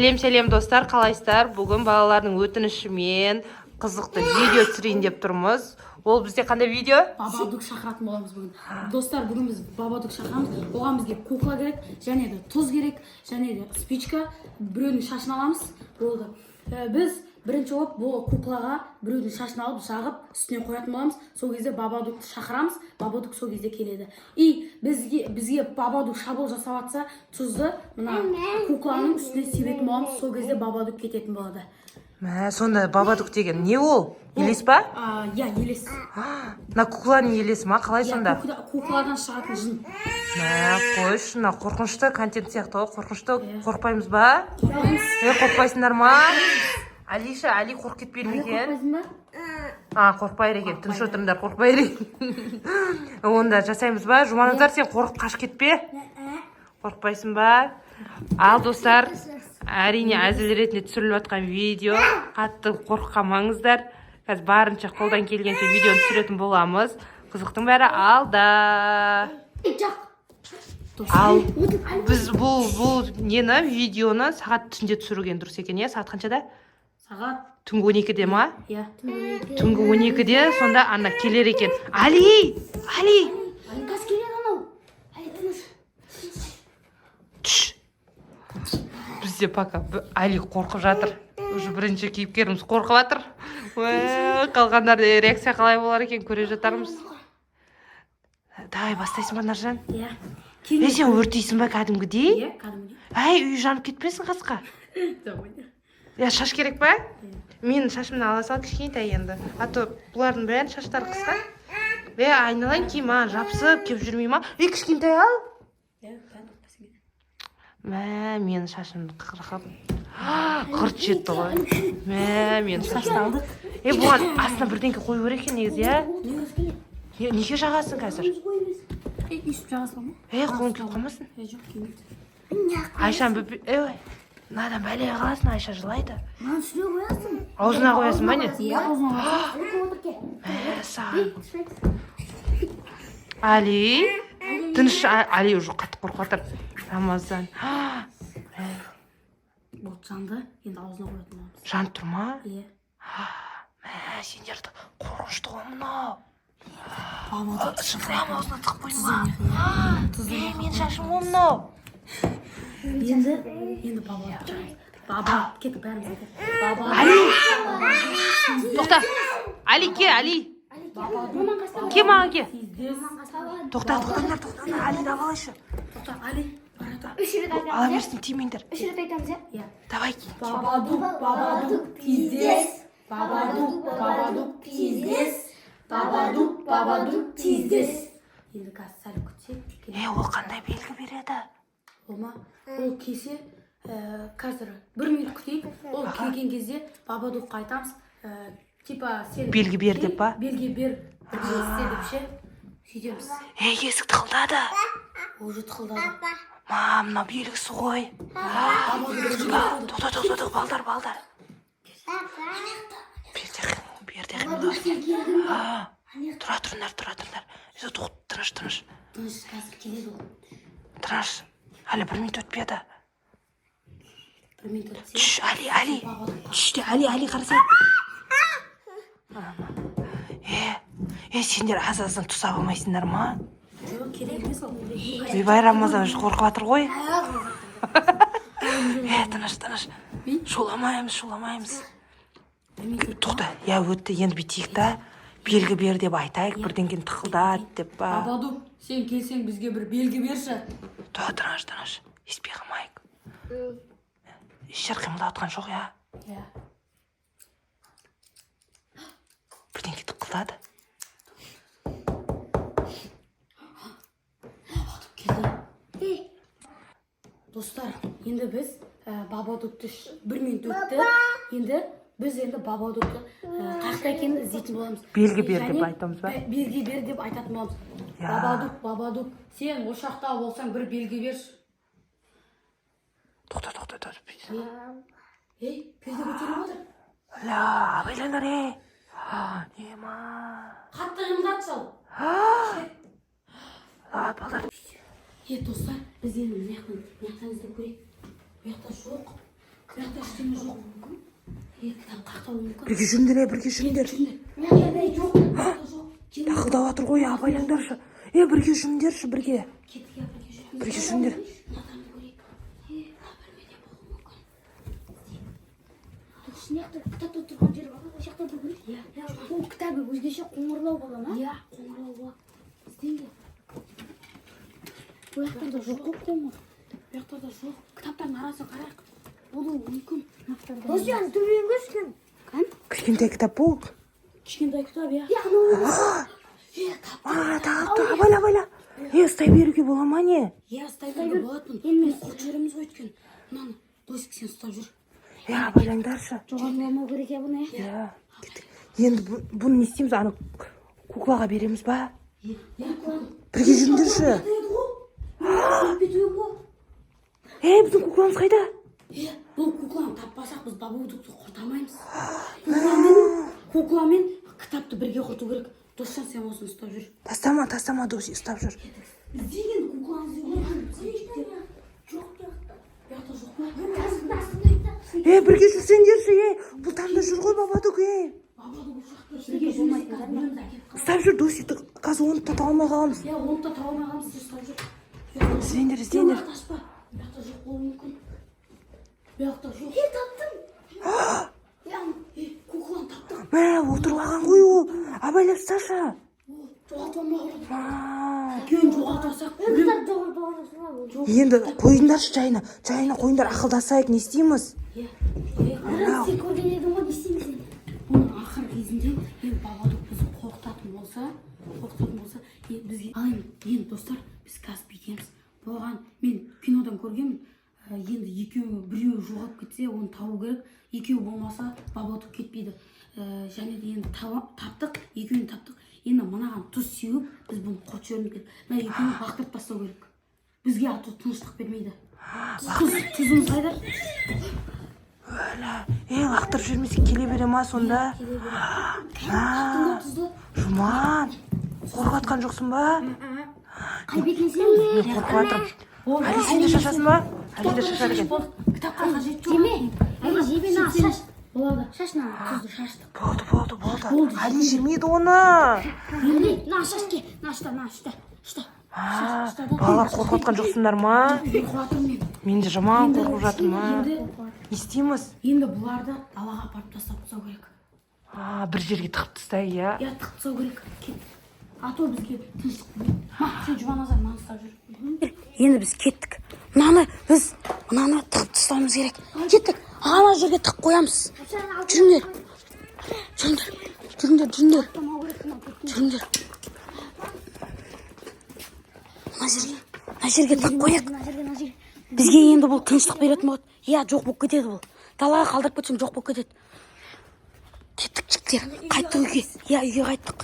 Сәлем достар, қалайсыздар? Бүгін балалардың өтінішімен қызықты видео түсірейін деп тұрмыз. Ол бізде қандай видео? Бабадук шақыратын боламыз бүгін. Достар, бүгін біз бабадук шақырамыз. Оған бізге кукла керек, және де тұз керек, және де спичка, біреудің шашын аламыз. Болды. Біз бірінші болып бұл куклаға біреудің шашын алып, жағып, үстіне қоятын боламыз. Сол кезде бабадукты шақырамыз, бабадук сол кезде келеді. И бізге бабадук шабуыл жасап жатса, тұзды мына кукланың үстіне себетін боламыз. Сол кезде бабадук кететін болады. Сонда бабадук деген не ол? Елес па? Я, елес. На кукланың елесі ма? Қалай сонда? Кукладан шығатын жын. Қой, шына қорқынышты контент сияқты ғой, қорқынышты. Қорқпаймыз ба? Қорқпаймыз. Қорқпайсыңдар ма? Алиша, Али қорқып кетпейді ме екен? Қорқпайсың ба? Қорқпайды екен. Тыныш отырыңдар, қорқпайды екен. Онда жасаймыз ба? Жұманыздар, сен қорқып қашып кетпе. Қорқпайсың ба? Ал достар, әрине әзіл ретінде түсіріліп жатқан видео. Қатты қорыққамаңыздар. Қазір барынша қолдан келгенше видеоны түсіретін боламыз. Қызықтың бәрі алда. Ал біз бұл нені видеоны сағат түнде түсірген дұрыс екен, сағат қаншада? Сағат Түнгі 12-де ма? Иә, Түнгі 12-де сонда ана келер екен. Али! Газ келеді анау. Түш! Бізде пока Али қорқып жатыр. Уже бірінші кейіпкеріміз қорқып жатыр. Қалғандар реакция қалай болар екен, көре жатармыз. Давай, бастайсың ба, Наржан? Иә. Сен өртейсің ба кәдімгідей? Иә, кәдімгідей. Үй жанып кетпесін қасқа. Шаш керек па? Мен шашымды ала сал кішкентай енді. А то бұлардың бәрін шаштары қысқа. Айналайын кей маған жапсып кеп жүрмей ма? Кішкентай ал. Мен шашымды қырқып. Қырт жетті ғой. Мен шашты алдық. Бұған астына бірдеңке қою керек екен негізі, неге жағасың қазір? Үстіп жағасың ба? Қолың күйіп қалмасын? Жоқ, келмейді. Айшан надан бәлеге қаласың, Айша жылайды. Маған үстіне қоясың. Аузына қоясың ба не? Иә, аузына қоясың. Саған. Али, тыныш. Али уже қатты қорқып жатыр. Рамазан. Болды, жанды. Енді аузына қоятын боламыз. Жанып тұр ма? Иә. Сендерді қорқынышты ғой мынау. Шықырам аузына тығып қойма. Мен шашым ғой мынау. Енді баба кетіп бәріміз кетіп. Али! Тоқта! Али, ке, Али! Ке маған ке? Тоқтаңдар. Алиді алайшы. Тоқта, Али. Ала берсін, тимеңдер. Үш рет айтамыз, иә? Давай. Бабадук, тиздес. Бабадук, тиздес. Бабадук, тиздес. Енді қазір сәл күтсек. Ол қандай белгі береді? Ол кесе қазір 1 минут күтейік. Ол келген кезде бабадукқа айтамыз. Типа сен белгі бер деп па? Белгі бер, бірдеңе істе деп ше. Сөйтеміз. Есік тықылдады. Уже тықылдады. Мына белгісі ғой. Тоқта, балдар. Берде қимылдар. Тұра тұрыңдар. Тыныш. Тыныш, қазір келеді ол. Тыныш. Әлі 1 минут өтпеді. 1 минут өтсе. Түш, Али. Түште, Али қарасай. Сендер азаздан тұсап алмайсыңдар ма? Жоқ, керек емес ол. Ойбай, Рамазан уже қорқып жатыр ғой. Тыныш. Шуламаймыз. Тоқта, өтті, енді бүйтейік та. Белгі бер деп айтайық, бірдеңкен тықылдат деп ба. Бабадук, сен келсең бізге бір белгі берші. Тыныш. Еспей қылмайық. Ешер қимылдап отқан жоқ, Иә. Бірдеңке тықылдады. Достар, енді біз бабадукты 1 минут өтті. Енді біз бабадукты қақта екенін іздейтін боламыз. Белгі бер деп айтамыз ба? Белгі бер деп айтатын боламыз. Бабадук, сен ошақта болсаң бір белгі берші. Тоқта. Перде көтеріп отыр. Абайлаңдар, Ема. Қатты қимылдат сал. Балдар. Достар, біз енді мына жақтан іздеп көрейік. Bu yakta жоқ. Кітапта ештеңе жоқ. Кітап қақтауы мүмкін. Бірге жүріңдер, бірге жүріңдер. Жоқ, жоқ. Тақылдап жатыр ғой, абайлаңдаршы. Бірге жүріңдерші, бірге. Кеттік, бірге жүрміз. Бірге жүріңдер. Мынадан көрейік. Бөлмеде болуы мүмкін. Шынаяқты кітапта тұрған жер бар, ол жақта бір көрейік. Ол кітабы өзгеше қоңырлау бола ма? Иә, қоңырлау болады. Іздеңдер. Бұл жақтарда жоқ қоңыр. Бұл жақтарда жоқ. Кітаптардың арасын қарайық. Болуы мүмкін. Осыян төмен көшкен. Кім? Кішкентай кітап бұл. Кішкентай кітап, иә. Абайла. Ұстай беруге бола ма не? Иә, ұстай беруге болатын. Мен қорқып жүреміз ғой өткен. Мынаны досик сен ұстап жүр. Абайлаңдаршы. Жоғарламау керек я бұны. Иә. Енді бұны не істейміз? Аны куклаға береміз ба? Бірге жүріңдерші. Біздің кукламыз қайда? Бұл кукланы таппасақ біз бабудықты құртамаймыз. Кукламен кітапты бірге құрту керек. Досжан сен осыны ұстап жүр. Тастама досы, ұстап жүр. Іздеген кукланы іздеген. Жоқ, бұяқта жоқ па? Бірге жүрсеңдерші, бұл таңда жүр ғой бабадық, Бабадық бұл жақта бірге жүрмейді. Ұстап жүр, досы, қазір оны да тауылмай қаламыз. Оны да тауылмай қаламыз, сен ұстап жүр. Іздеңдер. Бұяқта жоқ болуы мүмкін. Бұяқта жоқ. Таптым. Кукланы таптым. Отырып алған ғой ол. Абайлап ұсташы. Күйін жоғалтасақ. Енді қойыңдаршы жайына қойыңдар, ақылдасайық, не істейміз? Сен көрген едің ғой, не істейміз? Оның ақыр кезінде бабадық бізді қорқытатын болса, бізге енді достар, біз қазір бүйтеміз. Болған мен кинодан көргенмін. Енді біреуі жоғалып кетсе, оны табу керек. Екеуі болмаса, бабадық кетпейді. Және де енді таптық, екеуін таптық. Енді мынаған тұз сеуіп, біз бұны құртып жібермеу керек. Мына екеуін лақтырып тастау керек. Бізге ату тыныштық бермейді. Тұзымыз қайда? Лақтырып жүрмесек келе бере ма сонда? Жұман, қорқып атқан жоқсың ба? Қай бетіне сен? Мен қорқып атырым. Әлі сен де шашасың ба? Әлі де шашар екен. Кітапқа қажет жоқ. Жеме. Әлі жебе на шаш. Болады. Шашна. Тұзды шаштық. Болды. Әлі жемейді оны. На шашке. На шта. Балалар қорқып атқан жоқсыңдар ма? Қуатым мен. Мен де жаман қорқып жатырмын ма? Не істейміз? Енді бұларды далаға апарып тастап тастау керек. Бір жерге тығып тастай, иә? Иә, тығып тастау керек. А то бізге тыныштық бермейді. Сен Жұбаназар мынаны ұстап жүр. Енді біз кеттік. Мынаны тығып тастауымыз керек. Кеттік. Ана жерге тығып қоямыз. Жүріңдер. Мына жерге тығып қояйық. Бізге енді бұл тыныштық беретін болады. Иә, жоқ болып кетеді бұл. Далаға қалдырып кетсең жоқ болып кетеді. Кеттік жігіттер. Қайттық үйге. Иә, үйге қайттық.